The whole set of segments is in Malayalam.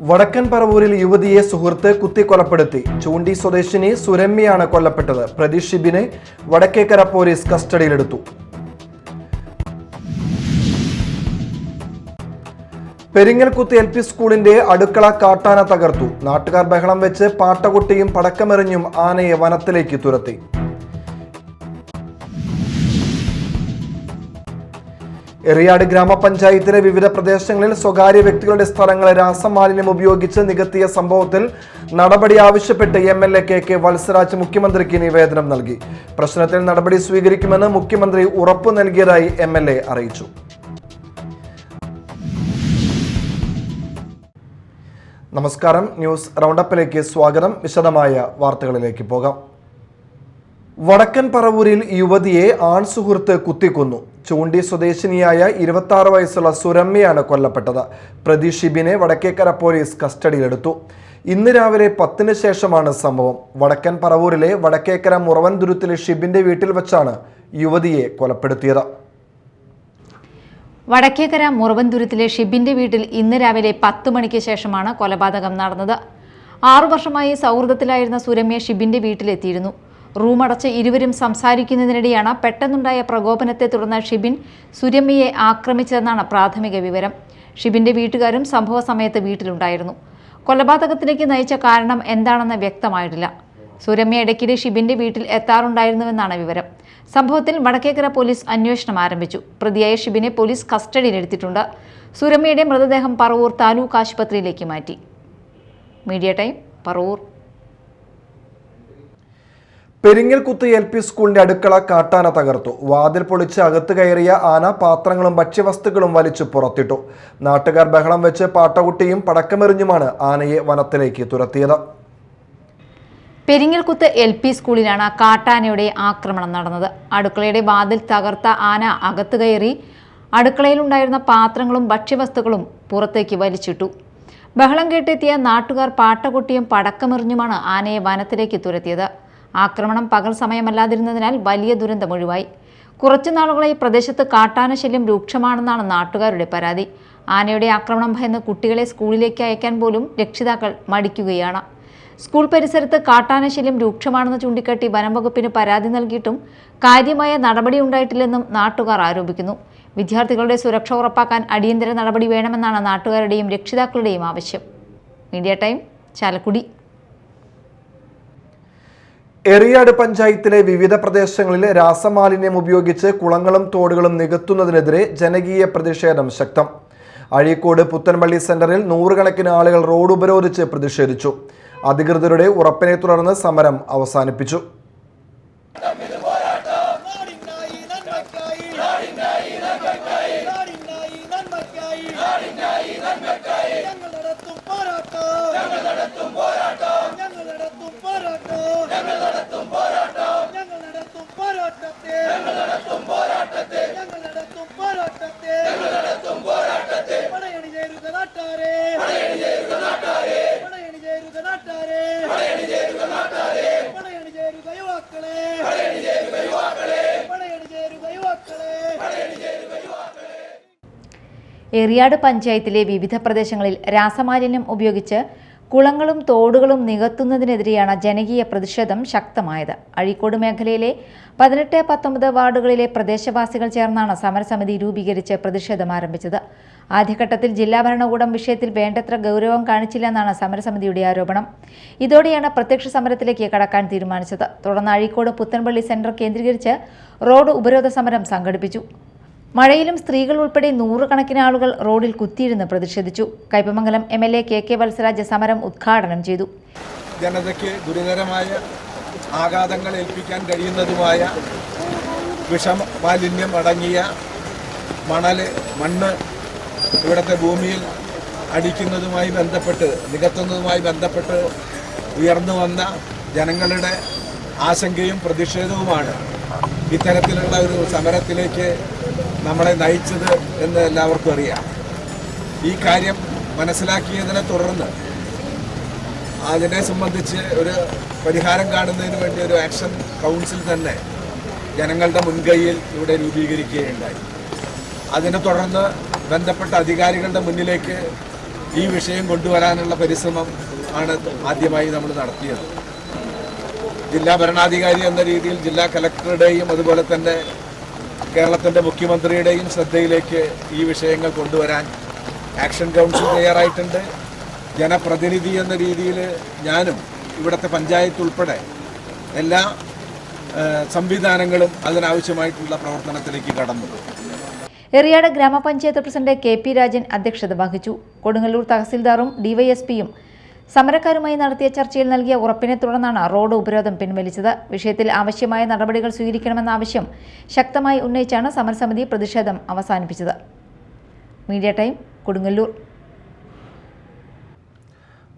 വടക്കൻ പറവൂരിൽ യുവതിയെ സുഹൃത്ത് കുത്തിക്കൊലപ്പെടുത്തി. ചൂണ്ടി സ്വദേശിനി സുരമ്യയാണ് കൊല്ലപ്പെട്ടത്. പ്രതി ഷിബിനെ വടക്കേക്കര പോലീസ് കസ്റ്റഡിയിലെടുത്തു. പെരിങ്ങൽകുത്ത് LP സ്കൂളിന്റെ അടുക്കള കാട്ടാന തകർത്തു. നാട്ടുകാർ ബഹളം വെച്ച് പാട്ടകൊട്ടിയും പടക്കമെറിഞ്ഞും ആനയെ വനത്തിലേക്ക് തുരത്തി. എറിയാട് ഗ്രാമപഞ്ചായത്തിലെ വിവിധ പ്രദേശങ്ങളിൽ സ്വകാര്യ വ്യക്തികളുടെ സ്ഥലങ്ങളെ രാസമാലിന്യം ഉപയോഗിച്ച് നികത്തിയ സംഭവത്തിൽ നടപടി ആവശ്യപ്പെട്ട് MLA KK വത്സരാജ് മുഖ്യമന്ത്രിക്ക് നിവേദനം നൽകി. പ്രശ്നത്തിൽ നടപടി സ്വീകരിക്കുമെന്ന് മുഖ്യമന്ത്രി ഉറപ്പു നൽകിയതായി MLA അറിയിച്ചു. നമസ്കാരം, ന്യൂസ് റൗണ്ടപ്പിലേക്ക് സ്വാഗതം. വിശദമായ വാർത്തകളിലേക്ക് പോകാം. വടക്കൻ പറവൂരിൽ യുവതിയെ ആൺസുഹൃത്ത് കുത്തിക്കൊന്നു. ചൂണ്ടി സ്വദേശിനിയായ 26 വയസ്സുള്ള സുരമ്യയാണ് കൊല്ലപ്പെട്ടത്. പ്രതി ഷിബിനെ വടക്കേക്കര പോലീസ് കസ്റ്റഡിയിലെടുത്തു. ഇന്ന് രാവിലെ 10-ന് ശേഷമാണ് സംഭവം. വടക്കൻ പറവൂരിലെ വടക്കേക്കര മുറവൻതുരുത്തിലെ ഷിബിന്റെ വീട്ടിൽ വെച്ചാണ് യുവതിയെ കൊലപ്പെടുത്തിയത്. വടക്കേക്കര മുറവൻതുരുത്തിലെ ഷിബിന്റെ വീട്ടിൽ ഇന്ന് രാവിലെ 10 മണിക്ക് ശേഷമാണ് കൊലപാതകം നടന്നത്. 6 വർഷമായി സൗഹൃദത്തിലായിരുന്ന സുരമ്യ ഷിബിന്റെ വീട്ടിലെത്തിയിരുന്നു. റൂമടച്ച് ഇരുവരും സംസാരിക്കുന്നതിനിടെയാണ് പെട്ടെന്നുണ്ടായ പ്രകോപനത്തെ തുടർന്ന് ഷിബിൻ സുരമ്യയെ ആക്രമിച്ചതെന്നാണ് പ്രാഥമിക വിവരം. ഷിബിന്റെ വീട്ടുകാരും സംഭവ സമയത്ത് വീട്ടിലുണ്ടായിരുന്നു. കൊലപാതകത്തിലേക്ക് നയിച്ച കാരണം എന്താണെന്ന് വ്യക്തമായിട്ടില്ല. സുരമ്യ ഇടയ്ക്കിടെ ഷിബിന്റെ വീട്ടിൽ എത്താറുണ്ടായിരുന്നുവെന്നാണ് വിവരം. സംഭവത്തിൽ വടക്കേക്കര പോലീസ് അന്വേഷണം ആരംഭിച്ചു. പ്രതിയായ ഷിബിനെ പോലീസ് കസ്റ്റഡിയിലെടുത്തിട്ടുണ്ട്. സുരമ്യയുടെ മൃതദേഹം പറവൂർ താലൂക്ക് ആശുപത്രിയിലേക്ക് മാറ്റി. Media time, Paravur. Peringalkuthu LP സ്കൂളിന്റെ അടുക്കള കാട്ടാന തകർത്തു. വാതിൽ പൊളിച്ച് അകത്ത് കയറിയ ആന പാത്രങ്ങളും ഭക്ഷ്യവസ്തുക്കളും വലിച്ചു പുറത്തിട്ടു. നാട്ടുകാർ ബഹളം വെച്ച് പാട്ടകുട്ടിയും പടക്കമെറിഞ്ഞുമാണ് ആനയെ വനത്തിലേക്ക് തുരത്തിയത്. പെരിങ്ങൽകുത്ത് LP സ്കൂളിലാണ് കാട്ടാനയുടെ ആക്രമണം നടന്നത്. അടുക്കളയുടെ വാതിൽ തകർത്ത ആന അകത്ത് കയറി അടുക്കളയിലുണ്ടായിരുന്ന പാത്രങ്ങളും ഭക്ഷ്യവസ്തുക്കളും പുറത്തേക്ക് വലിച്ചിട്ടു. ബഹളം കേട്ടെത്തിയ നാട്ടുകാർ പാട്ടകുട്ടിയും പടക്കമെറിഞ്ഞുമാണ് ആനയെ വനത്തിലേക്ക് തുരത്തിയത്. ആക്രമണം പകൽ സമയമല്ലാതിരുന്നതിനാൽ വലിയ ദുരന്തമൊഴിവായി. കുറച്ചു നാളുകളായി പ്രദേശത്ത് കാട്ടാന ശല്യം രൂക്ഷമാണെന്നാണ് നാട്ടുകാരുടെ പരാതി. ആനയുടെ ആക്രമണം ഭയന്ന് കുട്ടികളെ സ്കൂളിലേക്ക് അയക്കാൻ പോലും രക്ഷിതാക്കൾ മടിക്കുകയാണ്. സ്കൂൾ പരിസരത്ത് കാട്ടാന ശല്യം രൂക്ഷമാണെന്ന് ചൂണ്ടിക്കാട്ടി വനംവകുപ്പിന് പരാതി നൽകിയിട്ടും കാര്യമായ നടപടി ഉണ്ടായിട്ടില്ലെന്നും നാട്ടുകാർ ആരോപിക്കുന്നു. വിദ്യാർത്ഥികളുടെ സുരക്ഷ ഉറപ്പാക്കാൻ അടിയന്തര നടപടി വേണമെന്നാണ് നാട്ടുകാരുടെയും രക്ഷിതാക്കളുടെയും ആവശ്യം. Media time, Chalakudy. എറിയാട് പഞ്ചായത്തിലെ വിവിധ പ്രദേശങ്ങളിൽ രാസമാലിന്യം ഉപയോഗിച്ച് കുളങ്ങളും തോടുകളും നികത്തുന്നതിനെതിരെ ജനകീയ പ്രതിഷേധം ശക്തം. അഴീക്കോട് പുത്തൻപള്ളി സെന്ററിൽ 100 കണക്കിന് ആളുകൾ റോഡ് ഉപരോധിച്ച് പ്രതിഷേധിച്ചു. അധികൃതരുടെ ഉറപ്പിനെ തുടർന്ന് സമരം അവസാനിപ്പിച്ചു. എറിയാട് പഞ്ചായത്തിലെ വിവിധ പ്രദേശങ്ങളിൽ രാസമാലിന്യം ഉപയോഗിച്ച് കുളങ്ങളും തോടുകളും നികത്തുന്നതിനെതിരെയാണ് ജനകീയ പ്രതിഷേധം ശക്തമായത്. അഴീക്കോട് മേഖലയിലെ 18, 19 വാർഡുകളിലെ പ്രദേശവാസികൾ ചേർന്നാണ് സമരസമിതി രൂപീകരിച്ച് പ്രതിഷേധം ആരംഭിച്ചത്. ആദ്യഘട്ടത്തിൽ ജില്ലാ ഭരണകൂടം വിഷയത്തിൽ വേണ്ടത്ര ഗൗരവം കാണിച്ചില്ലെന്നാണ് സമരസമിതിയുടെ ആരോപണം. ഇതോടെയാണ് പ്രത്യക്ഷ സമരത്തിലേക്ക് കടക്കാൻ തീരുമാനിച്ചത്. തുടർന്ന് അഴീക്കോട് പുത്തൻപള്ളി സെന്റർ കേന്ദ്രീകരിച്ച് റോഡ് ഉപരോധ സമരം സംഘടിപ്പിച്ചു. മഴയിലും സ്ത്രീകൾ ഉൾപ്പെടെ 100 കണക്കിന് ആളുകൾ റോഡിൽ കുത്തിയിരുന്ന് പ്രതിഷേധിച്ചു. കയ്പമംഗലം MLA KK വത്സരാജ് സമരം ഉദ്ഘാടനം ചെയ്തു. ജനതയ്ക്ക് ഗുരുതരമായ ആഘാതങ്ങൾ ഏൽപ്പിക്കാൻ കഴിയുന്നതുമായ വിഷമാലിന്യം അടങ്ങിയ മണ്ണ് ഇവിടുത്തെ ഭൂമിയിൽ അടിക്കുന്നതുമായി ബന്ധപ്പെട്ട് നികത്തുന്നതുമായി ബന്ധപ്പെട്ട് ഉയർന്നു വന്ന ജനങ്ങളുടെ ആശങ്കയും പ്രതിഷേധവുമാണ് ഇത്തരത്തിലുള്ള ഒരു സമരത്തിലേക്ക് നമ്മളെ നയിച്ചത് എന്ന് എല്ലാവർക്കും അറിയാം. ഈ കാര്യം മനസ്സിലാക്കിയതിനെ തുടർന്ന് അതിനെ സംബന്ധിച്ച് ഒരു പരിഹാരം കാണുന്നതിന് വേണ്ടി ഒരു ആക്ഷൻ കൗൺസിൽ തന്നെ ജനങ്ങളുടെ മുൻകൈയിൽ ഇവിടെ രൂപീകരിക്കുകയുണ്ടായി. അതിനെ തുടർന്ന് ബന്ധപ്പെട്ട അധികാരികളുടെ മുന്നിലേക്ക് ഈ വിഷയം കൊണ്ടുവരാനുള്ള പരിശ്രമം ആണ് ആദ്യമായി നമ്മൾ നടത്തിയത്. ജില്ലാ ഭരണാധികാരി എന്ന രീതിയിൽ ജില്ലാ കലക്ടറുടെയും അതുപോലെ തന്നെ കേരളത്തിൻ്റെ മുഖ്യമന്ത്രിയുടെയും ശ്രദ്ധയിലേക്ക് ഈ വിഷയങ്ങൾ കൊണ്ടുവരാൻ ആക്ഷൻ കൗൺസിൽ തയ്യാറായിട്ടുണ്ട്. ജനപ്രതിനിധി എന്ന രീതിയിൽ ഞാനും ഇവിടുത്തെ പഞ്ചായത്ത് ഉൾപ്പെടെ എല്ലാ സംവിധാനങ്ങളും അതിനാവശ്യമായിട്ടുള്ള പ്രവർത്തനത്തിലേക്ക് കടന്നു. എറിയാട് ഗ്രാമപഞ്ചായത്ത് പ്രസിഡന്റ് KP രാജൻ അധ്യക്ഷത വഹിച്ചു. കൊടുങ്ങല്ലൂർ തഹസിൽദാറും ഡിവൈഎസ്പിയും സമരക്കാരുമായി നടത്തിയ ചർച്ചയിൽ നൽകിയ ഉറപ്പിനെ തുടർന്നാണ് റോഡ് ഉപരോധം പിൻവലിച്ചത്. വിഷയത്തിൽ ആവശ്യമായ നടപടികൾ സ്വീകരിക്കണമെന്ന ആവശ്യം ശക്തമായി ഉന്നയിച്ചാണ് സമരസമിതി പ്രതിഷേധം അവസാനിപ്പിച്ചത്. Media time, Kodungallur.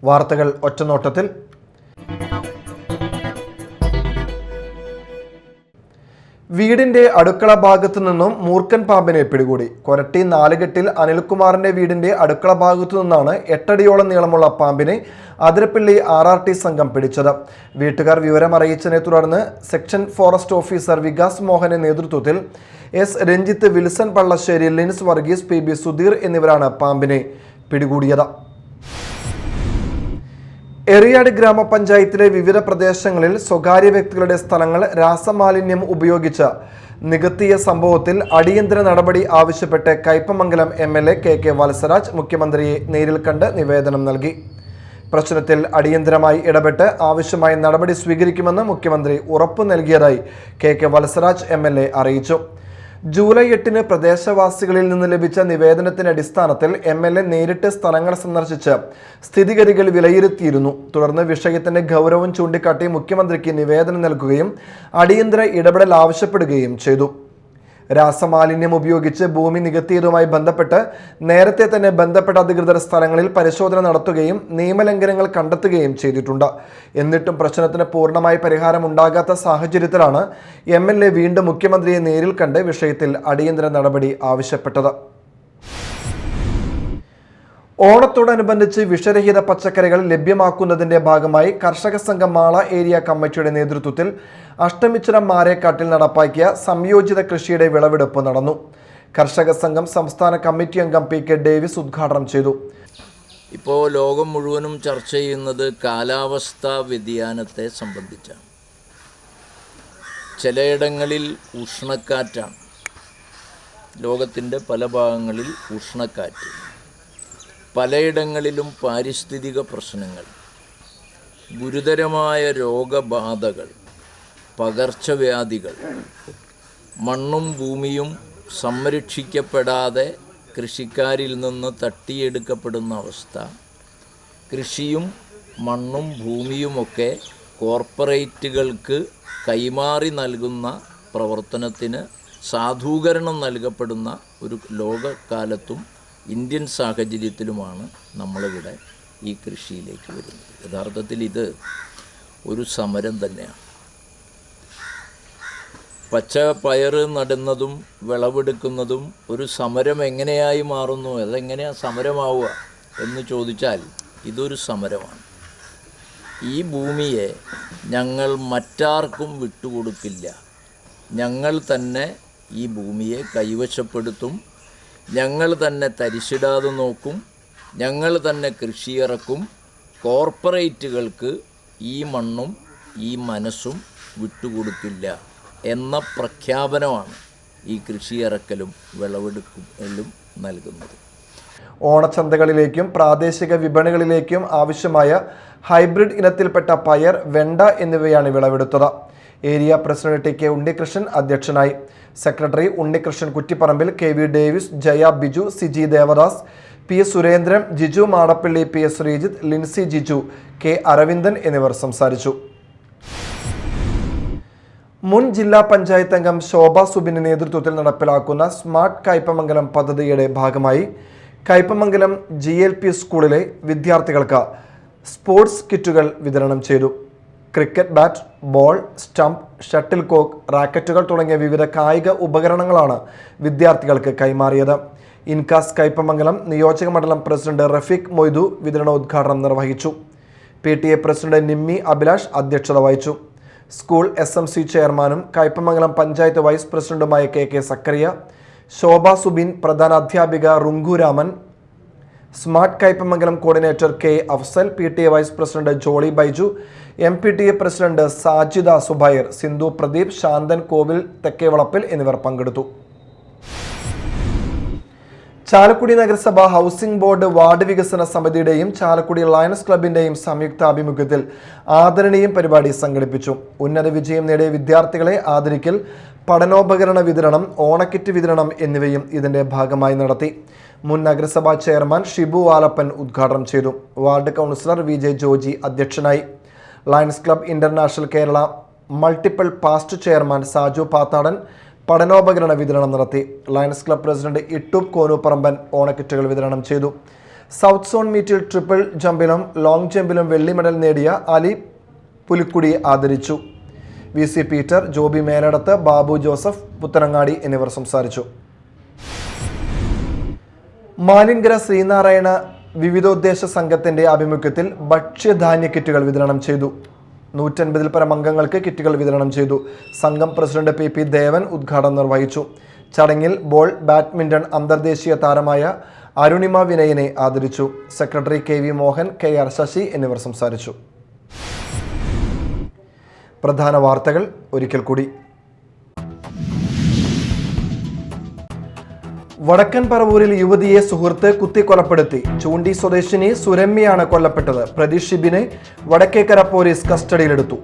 വാർത്തകൾ ഒറ്റനോട്ടത്തിൽ. വീടിന്റെ അടുക്കള ഭാഗത്തു നിന്നും മൂർഖൻ പാമ്പിനെ പിടികൂടി. കൊരട്ടി നാലുകെട്ടിൽ അനിൽകുമാറിന്റെ വീടിന്റെ അടുക്കള ഭാഗത്തു നിന്നാണ് 8 അടിയോളം നീളമുള്ള പാമ്പിനെ അതിരപ്പള്ളി RRT സംഘം പിടിച്ചത്. വീട്ടുകാർ വിവരം അറിയിച്ചതിനെ തുടർന്ന് സെക്ഷൻ ഫോറസ്റ്റ് ഓഫീസർ വികാസ് മോഹന്റെ നേതൃത്വത്തിൽ S രഞ്ജിത്ത്, വിൽസൺ പള്ളശ്ശേരി, ലിൻസ് വർഗീസ്, PB സുധീർ എന്നിവരാണ് പാമ്പിനെ പിടികൂടിയത്. എറിയാട് ഗ്രാമപഞ്ചായത്തിലെ വിവിധ പ്രദേശങ്ങളിൽ സ്വകാര്യ വ്യക്തികളുടെ സ്ഥലങ്ങൾ രാസമാലിന്യം ഉപയോഗിച്ച് നികത്തിയ സംഭവത്തിൽ അടിയന്തര നടപടി ആവശ്യപ്പെട്ട് കയ്പമംഗലം MLA KK വത്സരാജ് മുഖ്യമന്ത്രിയെ നേരിൽ കണ്ട് നിവേദനം നൽകി. പ്രശ്നത്തിൽ അടിയന്തരമായി ഇടപെട്ട് ആവശ്യമായ നടപടി സ്വീകരിക്കുമെന്ന് മുഖ്യമന്ത്രി ഉറപ്പു നൽകിയതായി KK വത്സരാജ് MLA അറിയിച്ചു. ജൂലൈ 8-ന് പ്രദേശവാസികളിൽ നിന്ന് ലഭിച്ച നിവേദനത്തിന്റെ അടിസ്ഥാനത്തിൽ MLA നേരിട്ട് സ്ഥലങ്ങൾ സന്ദർശിച്ച് സ്ഥിതിഗതികൾ വിലയിരുത്തിയിരുന്നു. തുടർന്ന് വിഷയത്തിന്റെ ഗൗരവം ചൂണ്ടിക്കാട്ടി മുഖ്യമന്ത്രിക്ക് നിവേദനം നൽകുകയും അടിയന്തര ഇടപെടൽ ആവശ്യപ്പെടുകയും ചെയ്തു. രാസമാലിന്യം ഉപയോഗിച്ച് ഭൂമി നികത്തിയതുമായി ബന്ധപ്പെട്ട് നേരത്തെ തന്നെ ബന്ധപ്പെട്ട അധികൃതർ സ്ഥലങ്ങളിൽ പരിശോധന നടത്തുകയും നിയമലംഘനങ്ങൾ കണ്ടെത്തുകയും ചെയ്തിട്ടുണ്ട്. എന്നിട്ടും പ്രശ്നത്തിന് പൂർണ്ണമായി പരിഹാരം ഉണ്ടാകാത്ത സാഹചര്യത്തിലാണ് MLA വീണ്ടും മുഖ്യമന്ത്രിയെ നേരിൽ കണ്ട് വിഷയത്തിൽ അടിയന്തര നടപടി ആവശ്യപ്പെട്ടത്. ഓണത്തോടനുബന്ധിച്ച് വിഷരഹിത പച്ചക്കറികൾ ലഭ്യമാക്കുന്നതിന്റെ ഭാഗമായി കർഷക സംഘം മാള ഏരിയ കമ്മിറ്റിയുടെ നേതൃത്വത്തിൽ അഷ്ടമിച്ചിറ മാരേക്കാട്ടിൽ നടപ്പാക്കിയ സംയോജിത കൃഷിയുടെ വിളവെടുപ്പ് നടന്നു. കർഷക സംഘം സംസ്ഥാന കമ്മിറ്റി അംഗം PK ഡേവിസ് ഉദ്ഘാടനം ചെയ്തു. ഇപ്പോൾ ലോകം മുഴുവനും ചർച്ച ചെയ്യുന്നത് കാലാവസ്ഥാ വ്യതിയാനത്തെ സംബന്ധിച്ചാണ്. ചിലയിടങ്ങളിൽ ഉഷ്ണക്കാറ്റാണ്. ലോകത്തിൻ്റെ പല ഭാഗങ്ങളിൽ ഉഷ്ണക്കാറ്റ്, പലയിടങ്ങളിലും പാരിസ്ഥിതിക പ്രശ്നങ്ങൾ, ഗുരുതരമായ രോഗബാധകൾ, പകർച്ചവ്യാധികൾ, മണ്ണും ഭൂമിയും സംരക്ഷിക്കപ്പെടാതെ കൃഷിക്കാരിൽ നിന്ന് തട്ടിയെടുക്കപ്പെടുന്ന അവസ്ഥ, കൃഷിയും മണ്ണും ഭൂമിയുമൊക്കെ കോർപ്പറേറ്റുകൾക്ക് കൈമാറി നൽകുന്ന പ്രവർത്തനത്തിന് സാധൂകരണം നൽകപ്പെടുന്ന ഒരു ലോകകാലത്തും ഇന്ത്യൻ സാഹചര്യത്തിലുമാണ് നമ്മളിവിടെ ഈ കൃഷിയിലേക്ക് വരുന്നത്. യഥാർത്ഥത്തിൽ ഇത് ഒരു സമരം തന്നെയാണ്. പച്ച പയർ നടുന്നതും വിളവെടുക്കുന്നതും ഒരു സമരം എങ്ങനെയായി മാറുന്നു, അതെങ്ങനെയാണ് സമരമാവുക എന്ന് ചോദിച്ചാൽ ഇതൊരു സമരമാണ്. ഈ ഭൂമിയെ ഞങ്ങൾ മറ്റാർക്കും വിട്ടുകൊടുക്കില്ല. ഞങ്ങൾ തന്നെ ഈ ഭൂമിയെ കൈവശപ്പെടുത്തും. ഞങ്ങൾ തന്നെ തരിശിടാതെ നോക്കും. ഞങ്ങൾ തന്നെ കൃഷിയിറക്കും. കോർപ്പറേറ്റുകൾക്ക് ഈ മണ്ണും ഈ മനസ്സും വിട്ടുകൊടുക്കില്ല എന്ന പ്രഖ്യാപനമാണ് ഈ കൃഷിയിറക്കലും വിളവെടുക്കലും നൽകുന്നത്. ഓണച്ചന്തകളിലേക്കും പ്രാദേശിക വിപണികളിലേക്കും ആവശ്യമായ ഹൈബ്രിഡ് ഇനത്തിൽപ്പെട്ട പയർ, വെണ്ട എന്നിവയാണ് വിളവെടുത്തത്. ഏരിയ പ്രസിഡന്റ് TK ഉണ്ണികൃഷ്ണൻ അധ്യക്ഷനായി. Secretary Unnikrishnan Kuttipparambil, KV Davis, Jaya Biju, Siji Devadas, PS Surendran, Jiju Madappally, PS Sreejith, Lincy Jiju, K Aravindan എന്നിവർ സംസാരിച്ചു. മുൻ ജില്ലാ പഞ്ചായത്ത് അംഗം ശോഭ സുബിന്റെ നേതൃത്വത്തിൽ നടപ്പിലാക്കുന്ന സ്മാർട്ട് കയ്പമംഗലം പദ്ധതിയുടെ ഭാഗമായി കയ്പമംഗലം GLP സ്കൂളിലെ വിദ്യാർത്ഥികൾക്ക് സ്പോർട്സ് കിറ്റുകൾ വിതരണം ചെയ്തു. Cricket bat, ball, stump, shuttle cock, റാക്കറ്റുകൾ തുടങ്ങിയ വിവിധ കായിക ഉപകരണങ്ങളാണ് വിദ്യാർത്ഥികൾക്ക് കൈമാറിയത്. ഇൻകാസ് കയ്പമംഗലം നിയോജക മണ്ഡലം പ്രസിഡന്റ് റഫീഖ് മൊയ്തു വിതരണോദ്ഘാടനം നിർവഹിച്ചു. PTA പ്രസിഡന്റ് നിമ്മി അഭിലാഷ് അധ്യക്ഷത വഹിച്ചു. സ്കൂൾ SMC ചെയർമാനും കയ്പമംഗലം പഞ്ചായത്ത് വൈസ് പ്രസിഡന്റുമായ KK സക്കറിയ, ശോഭ സുബിൻ, പ്രധാന അധ്യാപിക Runkuraman, smart Kaipamangalam coordinator K Afsal, PTA vice president Jolly Baiju, MPTA president Sajida Subair, Sindhu Pradeep, Shanthan Kovil Thekkevalappil എന്നിവർ പങ്കെടുത്തു. ചാലക്കുടി നഗരസഭ ഹൗസിംഗ് ബോർഡ് വാർഡ് വികസന സമിതിയുടെയും ചാലക്കുടി ലയൺസ് ക്ലബിന്റെയും സംയുക്ത ആഭിമുഖ്യത്തിൽ ആദരണീയം പരിപാടി സംഘടിപ്പിച്ചു. ഉന്നത വിജയം നേടിയ വിദ്യാർത്ഥികളെ ആദരിക്കൽ, പഠനോപകരണ വിതരണം, ഓണക്കിറ്റ് വിതരണം എന്നിവയും ഇതിന്റെ ഭാഗമായി നടത്തി. മുൻ നഗരസഭാ ചെയർമാൻ ഷിബു ആലപ്പൻ ഉദ്ഘാടനം ചെയ്തു. വാർഡ് കൗൺസിലർ VJ ജോജി അധ്യക്ഷനായി. Lions Club International Kerala multiple past chairman Saju Pathadan പഠനോപകരണ വിതരണം നടത്തി. Lions Club president Ittoop Konuparamban ഓണക്കിറ്റുകൾ വിതരണം ചെയ്തു. സൗത്ത് സോൺ മീറ്റിൽ ട്രിപ്പിൾ ജമ്പിലും ലോങ് ജമ്പിലും വെള്ളി മെഡൽ നേടിയ അലി പുലിക്കുടിയെ ആദരിച്ചു. VC Peter, Joby Meladath, Babu Joseph Puthanangadi എന്നിവർ സംസാരിച്ചു. മാലിങ്കര ശ്രീനാരായണ വിവിധോദ്ദേശ സംഘത്തിന്റെ ആഭിമുഖ്യത്തിൽ ഭക്ഷ്യധാന്യ കിറ്റുകൾ വിതരണം ചെയ്തു. 150-ൽ പരം അംഗങ്ങൾക്ക് കിറ്റുകൾ വിതരണം ചെയ്തു. സംഘം പ്രസിഡന്റ് PP ദേവൻ ഉദ്ഘാടനം നിർവഹിച്ചു. ചടങ്ങിൽ ബാഡ്മിന്റൺ അന്തർദേശീയ താരമായ അരുണിമ വിനയനെ ആദരിച്ചു. Secretary KV Mohan, KR Sasi എന്നിവർ സംസാരിച്ചു. പ്രധാന വാർത്തകൾ ഒരിക്കൽ കൂടി. വടക്കൻ പറവൂരിൽ യുവതിയെ സുഹൃത്ത് കുത്തിക്കൊലപ്പെടുത്തി. ചൂണ്ടി സ്വദേശിനി സുരമ്യയാണ് കൊല്ലപ്പെട്ടത്. പ്രതി ഷിബിനെ വടക്കേക്കര പോലീസ് കസ്റ്റഡിയിലെടുത്തു.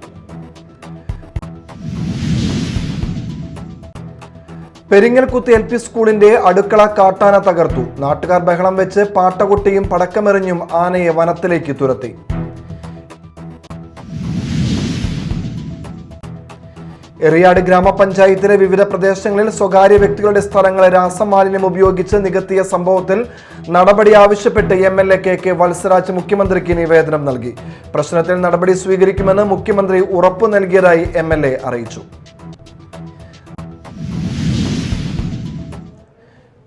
പെരിങ്ങൽകുത്ത് LP സ്കൂളിന്റെ അടുക്കള കാട്ടാന തകർത്തു. നാട്ടുകാർ ബഹളം വെച്ച് പാട്ടകൊട്ടിയും പടക്കമെറിഞ്ഞും ആനയെ വനത്തിലേക്ക് തുരത്തി. എറിയാട് ഗ്രാമപഞ്ചായത്തിലെ വിവിധ പ്രദേശങ്ങളിൽ സ്വകാര്യ വ്യക്തികളുടെ സ്ഥലങ്ങളെ രാസമാലിന്യം ഉപയോഗിച്ച് നികത്തിയ സംഭവത്തിൽ നടപടി ആവശ്യപ്പെട്ട് MLA KK വത്സരാജ് മുഖ്യമന്ത്രിക്ക് നിവേദനം നൽകി. പ്രശ്നത്തിൽ നടപടി സ്വീകരിക്കുമെന്ന് മുഖ്യമന്ത്രി ഉറപ്പു നൽകിയതായി MLA അറിയിച്ചു.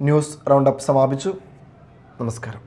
ന്യൂസ് റൗണ്ടപ്പ് സമാപിച്ചു. നമസ്കാരം.